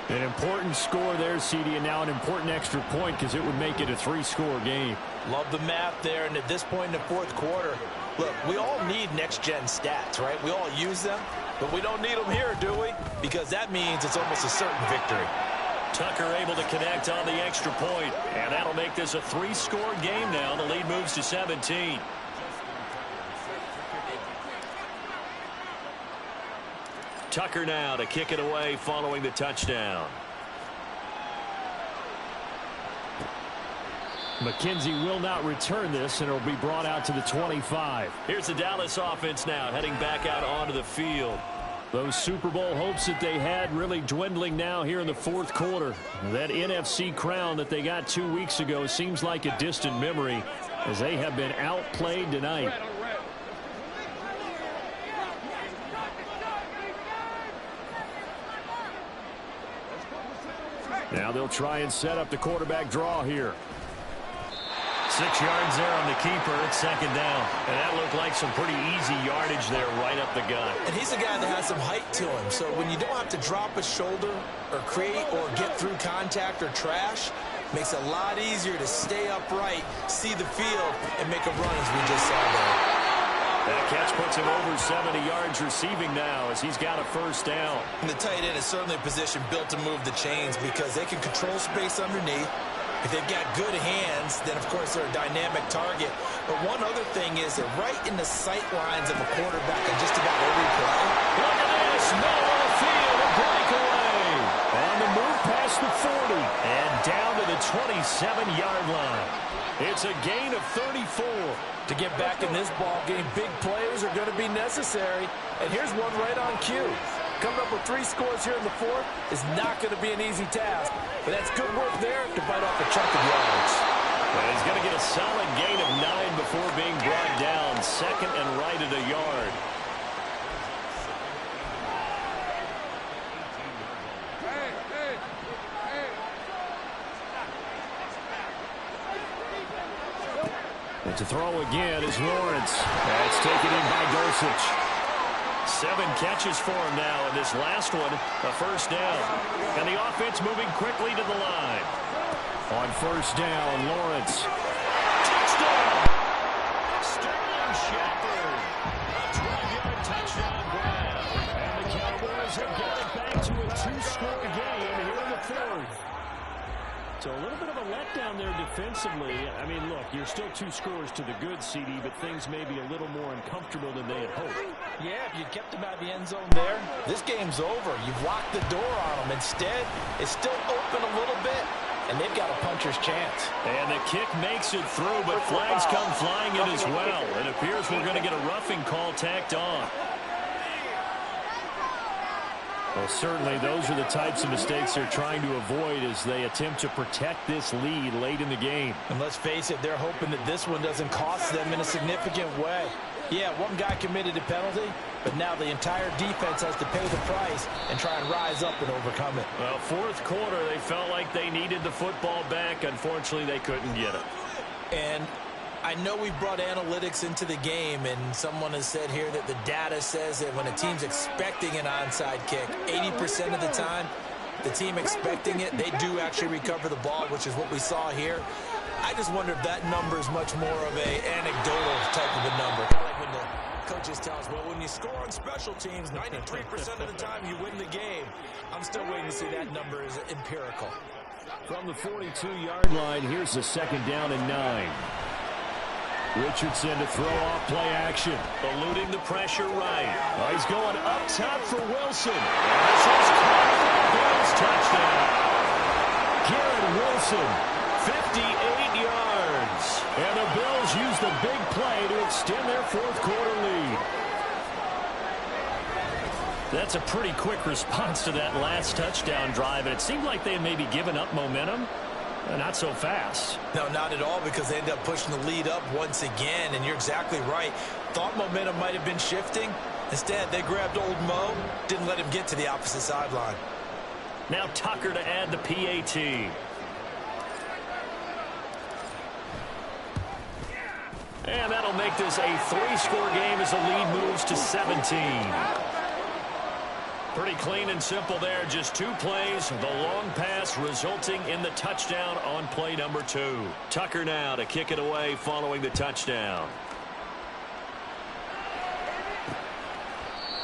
An important score there, CD, and now an important extra point because it would make it a 3-score game. Love the math there, and at this point in the 4th quarter, look, we all need next-gen stats, right? We all use them, but we don't need them here, do we? Because that means it's almost a certain victory. Tucker able to connect on the extra point, and that'll make this a 3-score game now. The lead moves to 17. Tucker now to kick it away following the touchdown. McKenzie will not return this, and it'll be brought out to the 25. Here's the Dallas offense now heading back out onto the field. Those Super Bowl hopes that they had really dwindling now here in the 4th quarter. That NFC crown that they got 2 weeks ago seems like a distant memory as they have been outplayed tonight. Now they'll try and set up the quarterback draw here. 6 yards there on the keeper. It's 2nd down. And that looked like some pretty easy yardage there right up the gut. And he's a guy that has some height to him. So when you don't have to drop a shoulder or create or get through contact or trash, makes it a lot easier to stay upright, see the field, and make a run as we just saw there. That catch puts him over 70 yards receiving now as he's got a 1st down. And the tight end is certainly a position built to move the chains because they can control space underneath. If they've got good hands, then, of course, they're a dynamic target. But one other thing is that right in the sight lines of a quarterback on just about every play. Look at this. Middle of the field. A breakaway. On the move past the 40. And down to the 27-yard line. It's a gain of 34. To get back in this ball game, big plays are going to be necessary. And here's one right on cue. Coming up with 3 scores here in the 4th is not going to be an easy task. But that's good work there to bite off a chunk of yards. Well, he's going to get a solid gain of 9 before being brought down. 2nd and right at a yard. And to throw again is Lawrence. That's taken in by Dulcich. 7 catches for him now, and this last one, a 1st down. And the offense moving quickly to the line. On 1st down, Lawrence. Touchdown! Sterling Shepard. A 12-yard touchdown grab. And the Cowboys have got it back to a 2-score game here in the 4th. So a little bit of a letdown there defensively. I mean, look, you're still 2 scores to the good, CD, but things may be a little more uncomfortable than they had hoped. Yeah, if you kept them out of the end zone there, this game's over. You've locked the door on them. Instead, it's still open a little bit, and they've got a puncher's chance. And the kick makes it through, but flags come flying in as well. It appears we're going to get a roughing call tacked on. Well, certainly those are the types of mistakes they're trying to avoid as they attempt to protect this lead late in the game. And let's face it, they're hoping that this one doesn't cost them in a significant way. Yeah, one guy committed a penalty, but now the entire defense has to pay the price and try and rise up and overcome it. Well, 4th quarter, they felt like they needed the football back. Unfortunately, they couldn't get it. And I know we've brought analytics into the game, and someone has said here that the data says that when a team's expecting an onside kick, 80% of the time, the team expecting it, they do actually recover the ball, which is what we saw here. I just wonder if that number is much more of an anecdotal type of a number. Like when the coaches tell us, well, when you score on special teams, 93% of the time you win the game. I'm still waiting to see that number is empirical. From the 42-yard line, here's the 2nd down and 9. Richardson to throw off play action. Eluding the pressure right. He's going up top for Wilson. And this is caught for a Bills touchdown. Garrett Wilson, 58 yards. And the Bills use the big play to extend their 4th quarter lead. That's a pretty quick response to that last touchdown drive. And it seemed like they had maybe given up momentum. Not so fast. No, not at all, because they ended up pushing the lead up once again, and you're exactly right. Thought momentum might have been shifting. Instead, they grabbed old Mo, didn't let him get to the opposite sideline. Now Tucker to add the PAT. And that'll make this a 3-score game as the lead moves to 17. Pretty clean and simple there. Just 2 plays. The long pass resulting in the touchdown on play number 2. Tucker now to kick it away following the touchdown.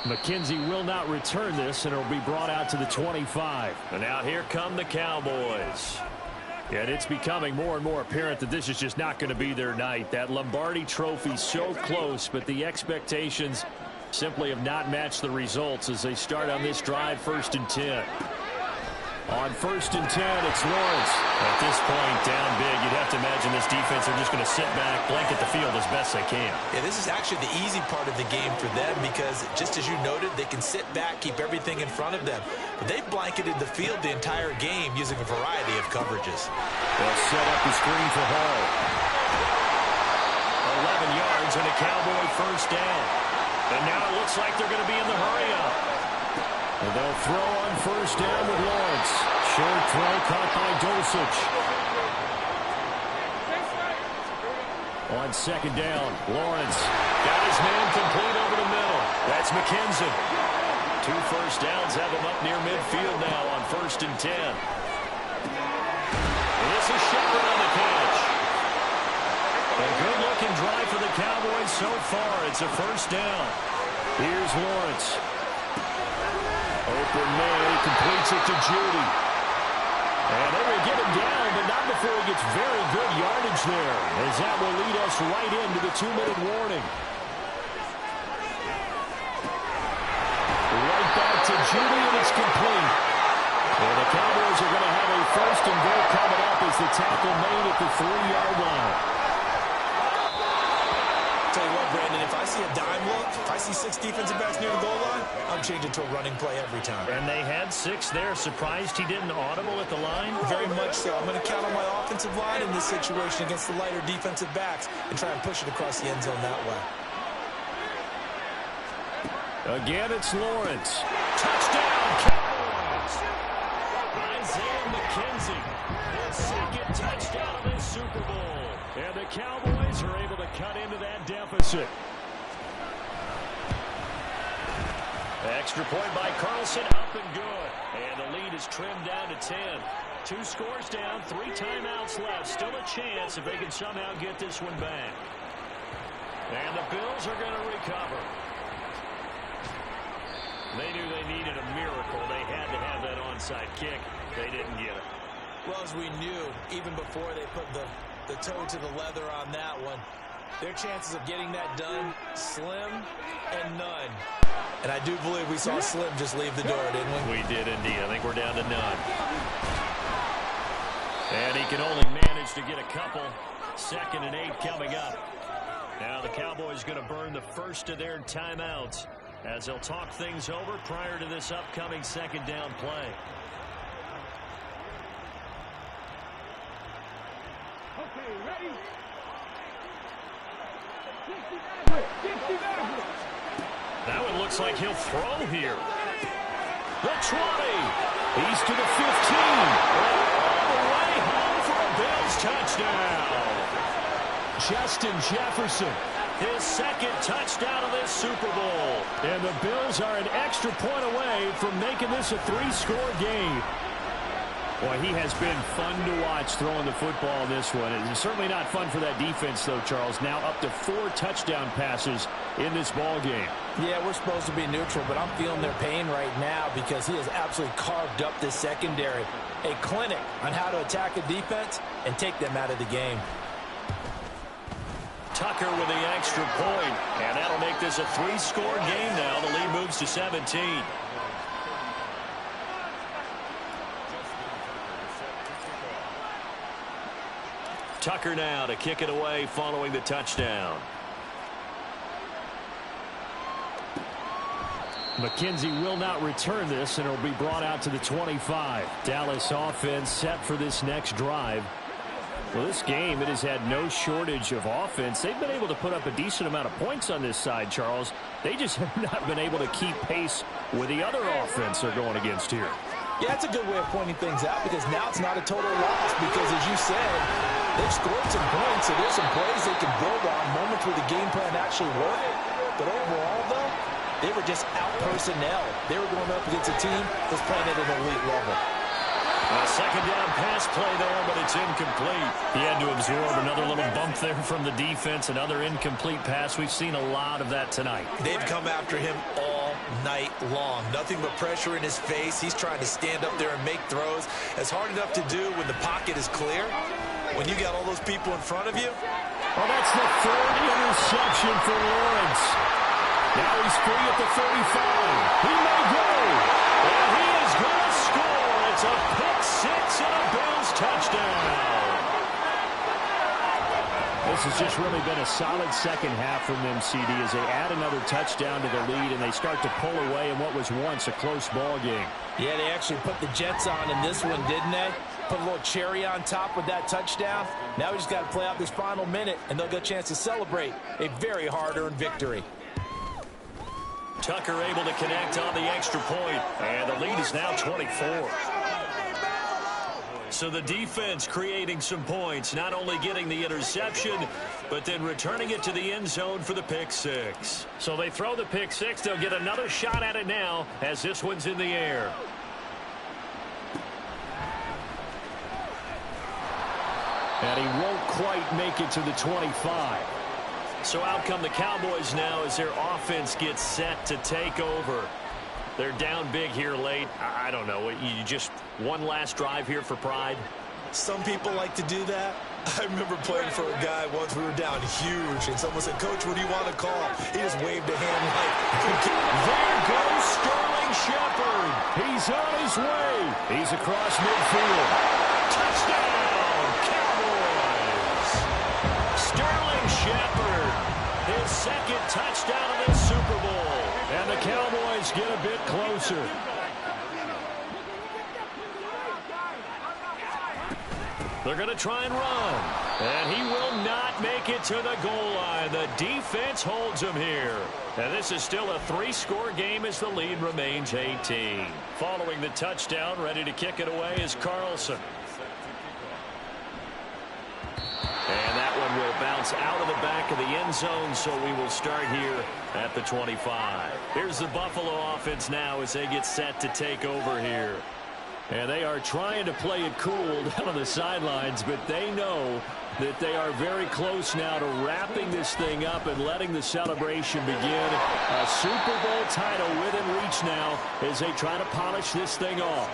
McKenzie will not return this, and it'll be brought out to the 25. And now here come the Cowboys. And it's becoming more and more apparent that this is just not going to be their night. That Lombardi Trophy so close, but the expectations simply have not matched the results as they start on this drive. 1st and 10. On 1st and 10, it's Lawrence. At this point, down big, you'd have to imagine this defense are just going to sit back, blanket the field as best they can. Yeah, this is actually the easy part of the game for them because, just as you noted, they can sit back, keep everything in front of them. But they've blanketed the field the entire game using a variety of coverages. They'll set up the screen for Hall. 11 yards and a Cowboy 1st down. And now it looks like they're going to be in the hurry-up. And they'll throw on 1st down with Lawrence. Short throw caught by Dulcich. On 2nd down, Lawrence got his man complete over the middle. That's McKenzie. 2 first downs have him up near midfield now on 1st and 10. And this is Shepard on the catch. A good-looking drive for the Cowboys so far. It's a 1st down. Here's Lawrence. Open man, he completes it to Judy. And they will get him down, but not before he gets very good yardage there, as that will lead us right into the 2-minute warning. Right back to Judy, and it's complete. And the Cowboys are going to have a 1st and goal coming up as the tackle made at the 3-yard line. Tell you what, Brandon, if I see a dime look, if I see 6 defensive backs near the goal line, I'm changing to a running play every time. And they had 6 there. Surprised he didn't audible at the line? Very much so. I'm going to count on my offensive line in this situation against the lighter defensive backs and try and push it across the end zone that way. Again, it's Lawrence. Touchdown, Cowboys! Isaiah McKenzie, his 2nd touchdown of this Super Bowl. And the Cowboys are able to cut into that deficit. Extra point by Carlson, up and good. And the lead is trimmed down to 10. 2 scores down, 3 timeouts left. Still a chance if they can somehow get this one back. And the Bills are going to recover. They knew they needed a miracle. They had to have that onside kick. They didn't get it. Well, as we knew, even before they put the toe to the leather on that one, their chances of getting that done, slim and none. And I do believe we saw Slim just leave the door, didn't we? We did indeed. I think we're down to none. And he can only manage to get a couple. 2nd and 8 coming up. Now the Cowboys going to burn the first of their timeouts as they'll talk things over prior to this upcoming 2nd down play. Okay, ready? 60 backwards. Now it looks like he'll throw here. The 20. He's to the 15. All the way home for a Bills touchdown. Justin Jefferson. His second touchdown of this Super Bowl. And the Bills are an extra point away from making this a 3-score game. Boy, he has been fun to watch throwing the football in this one. It's certainly not fun for that defense, though, Charles. Now up to 4 touchdown passes in this ball game. Yeah, we're supposed to be neutral, but I'm feeling their pain right now because he has absolutely carved up this secondary. A clinic on how to attack a defense and take them out of the game. Tucker with the extra point, and that'll make this a 3-score game now. The lead moves to 17. Tucker now to kick it away following the touchdown. McKenzie will not return this, and it'll be brought out to the 25. Dallas offense set for this next drive. Well, this game, it has had no shortage of offense. They've been able to put up a decent amount of points on this side, Charles. They just have not been able to keep pace with the other offense they're going against here. Yeah, that's a good way of pointing things out because now it's not a total loss because, as you said, they've scored some points, so there's some plays they can build on, moments where the game plan actually worked. But overall, though, they were just out-personnel. They were going up against a team that's playing at an elite level. A second down pass play there, but it's incomplete. He had to absorb another little bump there from the defense, another incomplete pass. We've seen a lot of that tonight. They've come after him all night long. Nothing but pressure in his face. He's trying to stand up there and make throws. It's hard enough to do when the pocket is clear. When you got all those people in front of you. Oh, that's the 3rd interception for Lawrence. Now he's free at the 35. He may go. And he is going to score. It's a pick 6 and a Bills touchdown. This has just really been a solid second half from them, CD, as they add another touchdown to the lead and they start to pull away in what was once a close ball game. Yeah, they actually put the Jets on in this one, didn't they? Put a little cherry on top with that touchdown. Now we just got to play out this final minute, and they'll get a chance to celebrate a very hard-earned victory. Tucker able to connect on the extra point, and the lead is now 24. So the defense creating some points, not only getting the interception, but then returning it to the end zone for the pick 6. So they throw the pick 6. They'll get another shot at it now as this one's in the air. And he won't quite make it to the 25. So out come the Cowboys now as their offense gets set to take over. They're down big here late. I don't know. You just one last drive here for pride? Some people like to do that. I remember playing for a guy once. We were down huge, and someone said, "Coach, what do you want to call?" He just waved a hand like, there goes Sterling Shepard. He's on his way. He's across midfield. Touchdown, Cowboys. Sterling Shepard, his second touchdown of this Super Bowl. And the Cowboys get a bit closer. They're going to try and run. And he will not make it to the goal line. The defense holds him here. And this is still a 3-score game as the lead remains 18. Following the touchdown, ready to kick it away is Carlson. And that one will bounce out of the back of the end zone, so we will start here at the 25. Here's the Buffalo offense now as they get set to take over here. And they are trying to play it cool down on the sidelines, but they know that they are very close now to wrapping this thing up and letting the celebration begin. A Super Bowl title within reach now as they try to polish this thing off.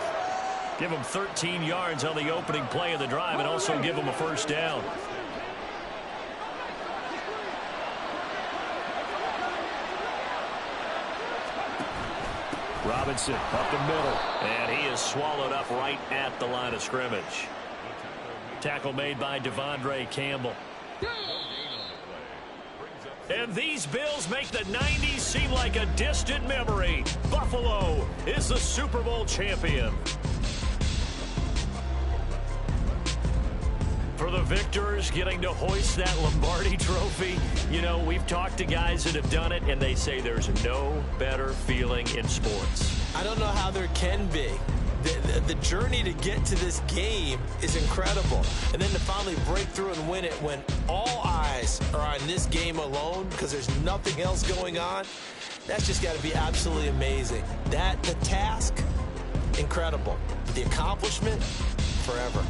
Give them 13 yards on the opening play of the drive and also give them a first down. Robinson up the middle, and he is swallowed up right at the line of scrimmage. Tackle made by Devondre Campbell. And these Bills make the 90s seem like a distant memory. Buffalo is the Super Bowl champion. For the victors, getting to hoist that Lombardi trophy, you know, we've talked to guys that have done it, and they say there's no better feeling in sports. I don't know how there can be. The journey to get to this game is incredible. And then to finally break through and win it when all eyes are on this game alone because there's nothing else going on, that's just got to be absolutely amazing. The task, incredible. The accomplishment, forever.